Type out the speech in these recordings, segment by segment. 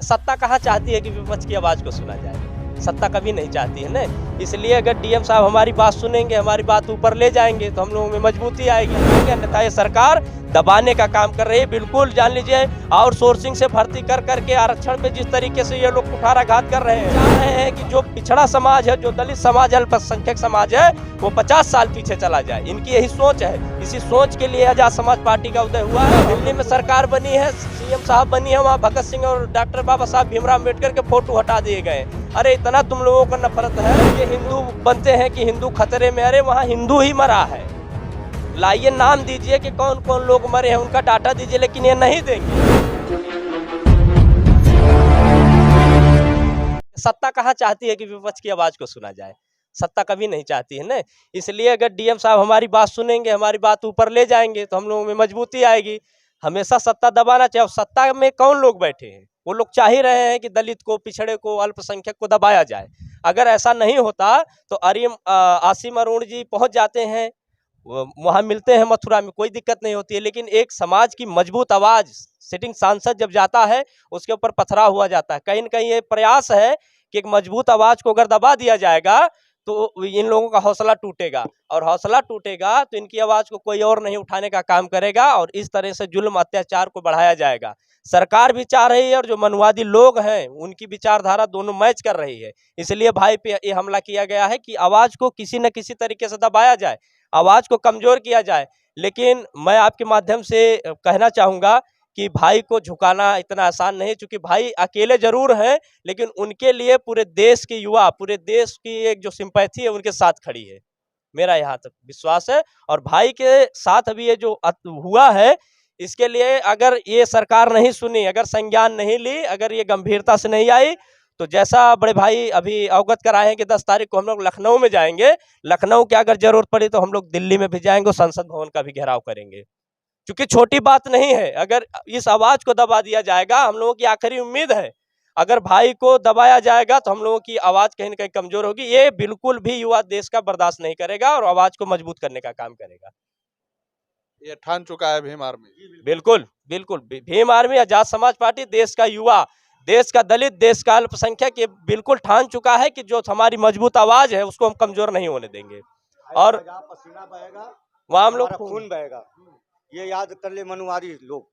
सत्ता कहाँ चाहती है कि विपक्ष की आवाज़ को सुना जाए? सत्ता कभी नहीं चाहती है ना। इसलिए अगर डीएम साहब हमारी बात सुनेंगे, हमारी बात ऊपर ले जाएंगे तो हम लोगों में मजबूती आएगी। अन्यथा ये सरकार दबाने का काम कर रही है। बिल्कुल जान लीजिए, आउटसोर्सिंग से भर्ती कर करके आरक्षण पे जिस तरीके से ये लोग कुठाराघात कर रहे हैं, चाह रहे हैं कि जो पिछड़ा समाज है, जो दलित समाज है, अल्पसंख्यक समाज है, वो 50 साल पीछे चला जाए। इनकी यही सोच है। इसी सोच के लिए आजाद समाज पार्टी का उदय हुआ है। दिल्ली में सरकार बनी है, सीएम साहब बनी है, वहाँ भगत सिंह और डॉक्टर बाबा साहब भीमराव अम्बेडकर के फोटो हटा दिए गए। अरे इतना तुम लोगों को नफरत है कि हिंदू बनते हैं कि हिंदू खतरे में। अरे वहाँ हिंदू ही मरा है। लाइए नाम दीजिए कि कौन कौन लोग मरे हैं, उनका डाटा दीजिए, लेकिन ये नहीं देंगे। सत्ता कहाँ चाहती है कि विपक्ष की आवाज़ को सुना जाए? सत्ता कभी नहीं चाहती है ना। इसलिए अगर डीएम साहब हमारी बात सुनेंगे, हमारी बात ऊपर ले जाएंगे तो हम लोगों में मजबूती आएगी। हमेशा सत्ता दबाना चाहिए। सत्ता में कौन लोग बैठे हैं? वो लोग चाह ही रहे हैं कि दलित को, पिछड़े को, अल्पसंख्यक को दबाया जाए। अगर ऐसा नहीं होता तो आसिम अरुण जी पहुंच जाते हैं, वहाँ मिलते हैं मथुरा में, कोई दिक्कत नहीं होती है। लेकिन एक समाज की मजबूत आवाज़ सिटिंग सांसद जब जाता है, उसके ऊपर पथराव हुआ जाता है। कहीं न कहीं ये प्रयास है कि एक मजबूत आवाज़ को अगर दबा दिया जाएगा तो इन लोगों का हौसला टूटेगा, और हौसला टूटेगा तो इनकी आवाज़ को कोई और नहीं उठाने का काम करेगा, और इस तरह से जुल्म अत्याचार को बढ़ाया जाएगा। सरकार भी चाह रही है और जो मनुवादी लोग हैं उनकी विचारधारा दोनों मैच कर रही है। इसलिए भाई पे ये हमला किया गया है कि आवाज़ को किसी न किसी तरीके से दबाया जाए, आवाज़ को कमज़ोर किया जाए। लेकिन मैं आपके माध्यम से कहना चाहूँगा कि भाई को झुकाना इतना आसान नहीं, क्योंकि भाई अकेले जरूर हैं, लेकिन उनके लिए पूरे देश के युवा, पूरे देश की एक जो सिंपैथी है उनके साथ खड़ी है। मेरा यहाँ तक विश्वास है। और भाई के साथ अभी ये जो हुआ है, इसके लिए अगर ये सरकार नहीं सुनी, अगर संज्ञान नहीं ली, अगर ये गंभीरता से नहीं आई, तो जैसा बड़े भाई अभी अवगत कराए हैं कि 10 तारीख को हम लोग लखनऊ में जाएंगे। लखनऊ की अगर जरूरत पड़ी तो हम लोग दिल्ली में भी जाएंगे, संसद भवन का भी घेराव करेंगे। क्योंकि छोटी बात नहीं है। अगर इस आवाज को दबा दिया जाएगा, हम लोगों की आखिरी उम्मीद है, अगर भाई को दबाया जाएगा तो हम लोगों की आवाज कहीं न कहीं कमजोर होगी। ये बिल्कुल भी युवा देश का बर्दाश्त नहीं करेगा और आवाज को मजबूत करने का काम करेगा। ये ठान चुका है भीम आर्मी। बिल्कुल बिल्कुल, भीम आर्मी, आजाद समाज पार्टी, देश का युवा, देश का दलित, देश का अल्पसंख्यक ये बिल्कुल ठान चुका है कि जो हमारी मजबूत आवाज है उसको हम कमजोर नहीं होने देंगे। और पसीना बहेगा, वहाँ हम लोग खून बहेगा। ये याद कर ले मनुवादी लोग,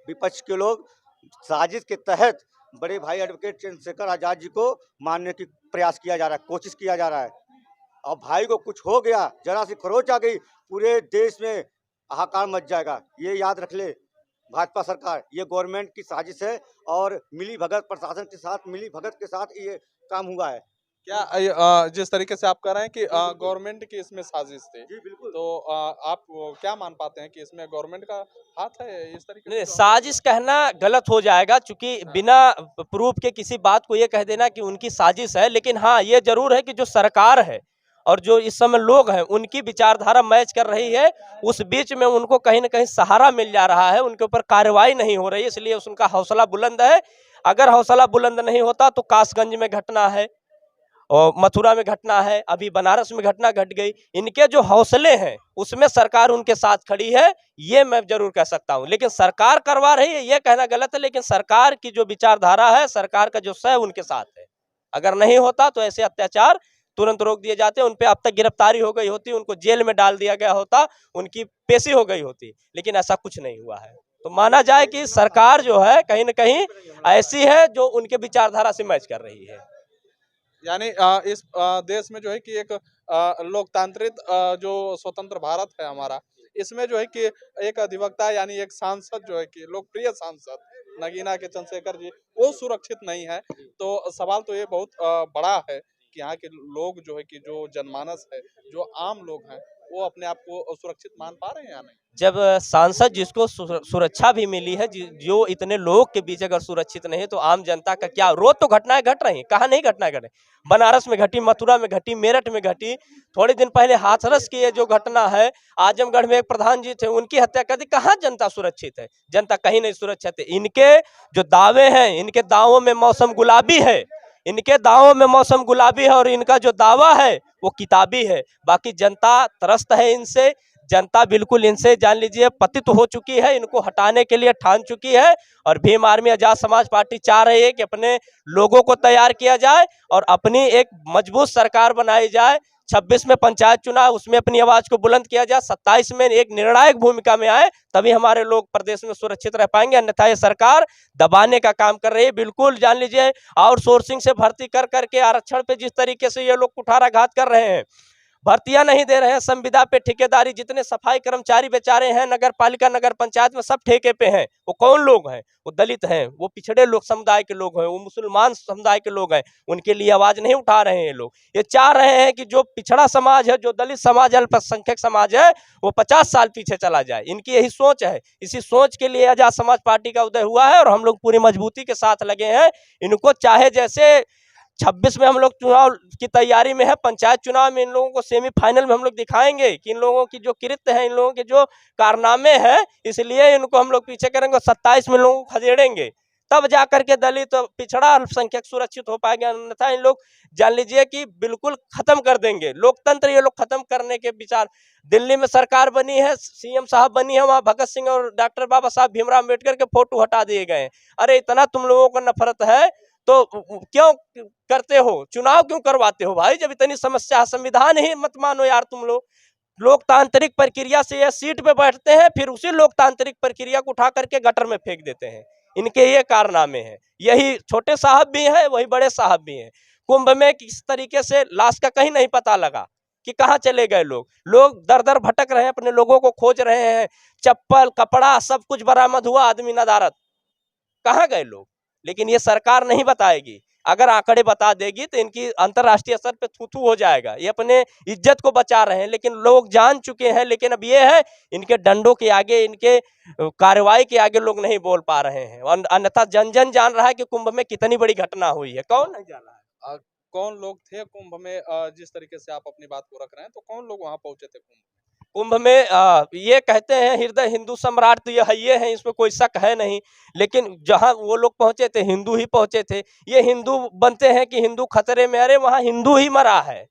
विपक्ष के लोग। साजिश के तहत बड़े भाई एडवोकेट चंद्रशेखर आजाद जी को मारने की प्रयास किया जा रहा है, कोशिश किया जा रहा है। और भाई को कुछ हो गया, जरा सी खरोच आ गई, पूरे देश में हाहाकार मच जाएगा। ये याद रख ले भाजपा सरकार, ये गवर्नमेंट की साजिश है और मिली भगत, प्रशासन के साथ मिली भगत के साथ ये काम हुआ है। क्या जिस तरीके से आप कह रहे हैं कि गवर्नमेंट की इसमें साजिश थी, जी बिल्कुल, तो आप क्या मान पाते हैं कि इसमें गवर्नमेंट का हाथ है इस तरीके नहीं, से? साजिश कहना गलत हो जाएगा, क्योंकि बिना प्रूफ के किसी बात को ये कह देना कि उनकी साजिश है। लेकिन हाँ, ये जरूर है कि जो सरकार है और जो इस समय लोग हैं उनकी विचारधारा मैच कर रही है। उस बीच में उनको कहीं ना कहीं सहारा मिल जा रहा है, उनके ऊपर कार्रवाई नहीं हो रही है, इसलिए उनका हौसला बुलंद है। अगर हौसला बुलंद नहीं होता तो कासगंज में घटना है और मथुरा में घटना है, अभी बनारस में घटना घट गई। इनके जो हौसले हैं उसमें सरकार उनके साथ खड़ी है, ये मैं जरूर कह सकता हूं। लेकिन सरकार करवा रही है ये कहना गलत है, लेकिन सरकार की जो विचारधारा है, सरकार का जो सह उनके साथ है। अगर नहीं होता तो ऐसे अत्याचार तुरंत रोक दिए जाते, उन पे अब तक गिरफ्तारी हो गई होती, उनको जेल में डाल दिया गया होता, उनकी पेशी हो गई होती, लेकिन ऐसा कुछ नहीं हुआ है। तो माना जाए कि सरकार जो है कहीं ना कहीं ऐसी है जो उनके विचारधारा से मैच कर रही है। यानी इस देश में जो है कि एक लोकतांत्रिक जो स्वतंत्र भारत है हमारा, इसमें जो है कि एक अधिवक्ता यानी एक सांसद जो है कि लोकप्रिय सांसद नगीना के चंद्रशेखर जी, वो सुरक्षित नहीं है। तो सवाल तो ये बहुत बड़ा है कि यहाँ के लोग जो है कि जो जनमानस है, जो आम लोग हैं, वो अपने आप को सुरक्षित मान पा रहे हैं या नहीं? जब सांसद जिसको सुरक्षा भी मिली है, जो इतने लोग के बीच अगर सुरक्षित नहीं है तो आम जनता का क्या? रोज तो घटनाएं घट रही हैं, कहाँ नहीं घटनाएं घट रही? बनारस में घटी, मथुरा में घटी, मेरठ में घटी, थोड़े दिन पहले हाथरस की ये जो घटना है, आजमगढ़ में एक प्रधान जी थे उनकी हत्या कर दी। कहाँ जनता सुरक्षित है? जनता कहीं नहीं सुरक्षित है। इनके जो दावे हैं, इनके दावों में मौसम गुलाबी है, इनके दावों में मौसम गुलाबी है और इनका जो दावा है वो किताबी है। बाकी जनता त्रस्त है इनसे, जनता बिल्कुल इनसे जान लीजिए पतित हो चुकी है, इनको हटाने के लिए ठान चुकी है। और भीम आर्मी आजाद समाज पार्टी चाह रही है कि अपने लोगों को तैयार किया जाए और अपनी एक मजबूत सरकार बनाई जाए। 26 में पंचायत चुनाव, उसमें अपनी आवाज को बुलंद किया जाए। 27 में एक निर्णायक भूमिका में आए, तभी हमारे लोग प्रदेश में सुरक्षित रह पाएंगे। अन्यथा ये सरकार दबाने का काम कर रही है। बिल्कुल जान लीजिए आउटसोर्सिंग से भर्ती कर करके आरक्षण पे जिस तरीके से ये लोग कुठाराघात कर रहे हैं, भर्तियां नहीं दे रहे हैं, संविदा पे ठेकेदारी, जितने सफाई कर्मचारी बेचारे हैं नगर पालिका नगर पंचायत में सब ठेके पे हैं। वो कौन लोग हैं? वो दलित हैं, वो पिछड़े लोग समुदाय के लोग हैं, वो मुसलमान समुदाय के लोग हैं। उनके लिए आवाज नहीं उठा रहे हैं ये लोग। ये चाह रहे हैं कि जो पिछड़ा समाज है, जो दलित समाज, अल्पसंख्यक समाज है, वो 50 साल पीछे चला जाए। इनकी यही सोच है। इसी सोच के लिए आजाद समाज पार्टी का उदय हुआ है और हम लोग पूरी मजबूती के साथ लगे हैं। इनको चाहे जैसे 26 में हम लोग चुनाव की तैयारी में है, पंचायत चुनाव में इन लोगों को सेमीफाइनल में हम लोग दिखाएंगे कि इन लोगों की जो कृत्य है, इन लोगों के जो कारनामे हैं, इसलिए इनको हम लोग पीछे करेंगे। 27 में लोगों को खदेड़ेंगे, तब जाकर के दलित पिछड़ा अल्पसंख्यक सुरक्षित हो पाएगा। अन्यथा इन लोग जान लीजिए कि बिल्कुल खत्म कर देंगे लोकतंत्र। ये लोग खत्म करने के विचार। दिल्ली में सरकार बनी है, सीएम साहब बनी है, वहां भगत सिंह और डॉक्टर बाबा साहब भीमराव अम्बेडकर के फोटो हटा दिए गए। अरे इतना तुम लोगों को नफरत है तो क्यों करते हो? चुनाव क्यों करवाते हो भाई? जब इतनी समस्या है, संविधान ही मत मानो यार तुम लोग। लोकतांत्रिक प्रक्रिया से ये सीट पे बैठते हैं, फिर उसी लोकतांत्रिक प्रक्रिया को उठा करके गटर में फेंक देते हैं। इनके ये कारनामे हैं। यही छोटे साहब भी हैं, वही बड़े साहब भी हैं। कुंभ में किस तरीके से लाश का कहीं नहीं पता लगा कि कहाँ चले गए लोग। लोग दर दर भटक रहे हैं, अपने लोगों को खोज रहे हैं। चप्पल कपड़ा सब कुछ बरामद हुआ, आदमी नदारत, कहाँ गए लोग? लेकिन ये सरकार नहीं बताएगी। अगर आंकड़े बता देगी तो इनकी अंतर्राष्ट्रीय स्तर पे थू थू हो जाएगा। ये अपने इज्जत को बचा रहे हैं, लेकिन लोग जान चुके हैं। लेकिन अब ये है, इनके डंडों के आगे, इनके कार्रवाई के आगे लोग नहीं बोल पा रहे हैं। अन्यथा जन जन जान रहा है कि कुंभ में कितनी बड़ी घटना हुई है। कौन नहीं जान रहा है? कौन लोग थे कुंभ में? जिस तरीके से आप अपनी बात को रख रहे हैं, तो कौन लोग वहां पहुंचे थे कुंभ? कुंभ में ये कहते हैं हृदय हिंदू सम्राट, तो ये है, इसमें कोई शक है नहीं। लेकिन जहां वो लोग पहुंचे थे, हिंदू ही पहुंचे थे। ये हिंदू बनते हैं कि हिंदू खतरे में? अरे वहां हिंदू ही मरा है।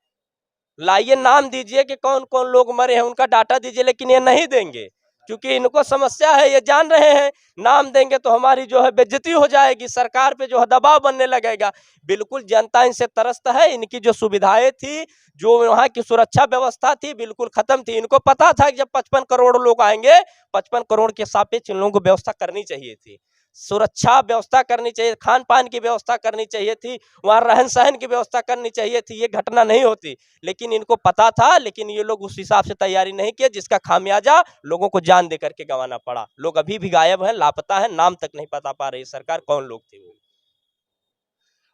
लाइए नाम दीजिए कि कौन कौन लोग मरे हैं, उनका डाटा दीजिए। लेकिन ये नहीं देंगे, क्योंकि इनको समस्या है। ये जान रहे हैं नाम देंगे तो हमारी जो है बेइज्जती हो जाएगी, सरकार पे जो है दबाव बनने लगेगा। बिल्कुल जनता इनसे त्रस्त है। इनकी जो सुविधाएं थी, जो वहाँ की सुरक्षा व्यवस्था थी, बिल्कुल खत्म थी। इनको पता था कि जब 55 करोड़ लोग आएंगे, 55 करोड़ के सापेक्ष इन लोगों को व्यवस्था करनी चाहिए थी। सुरक्षा व्यवस्था करनी चाहिए, खान पान की व्यवस्था करनी चाहिए थी, वहाँ रहन सहन की व्यवस्था करनी चाहिए थी। ये घटना नहीं होती, लेकिन इनको पता था। लेकिन ये लोग उस हिसाब से तैयारी नहीं किए, जिसका खामियाजा लोगों को जान दे करके गंवाना पड़ा। लोग अभी भी गायब हैं, लापता हैं, नाम तक नहीं पता पा रही सरकार कौन लोग थे वो।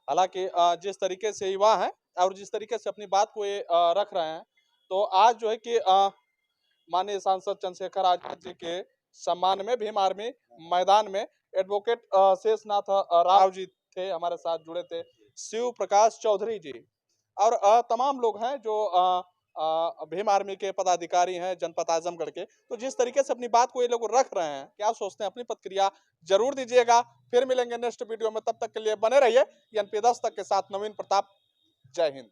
हालांकि जिस तरीके से युवा हैं और जिस तरीके से अपनी बात को ये रख रहे हैं, तो आज जो है कि माननीय सांसद चंद्रशेखर आजाद जी के सम्मान में भीम आर्मी मैदान में एडवोकेट शेषनाथ राव जी थे, हमारे साथ जुड़े थे, शिव प्रकाश चौधरी जी और तमाम लोग हैं जो भीम आर्मी के पदाधिकारी हैं जनपद आजमगढ़ के। तो जिस तरीके से अपनी बात को ये लोग रख रहे हैं, क्या सोचते हैं, अपनी प्रतिक्रिया जरूर दीजिएगा। फिर मिलेंगे नेक्स्ट वीडियो में, तब तक के लिए बने रहिए। NP 10 तक के साथ नवीन प्रताप। जय हिंद।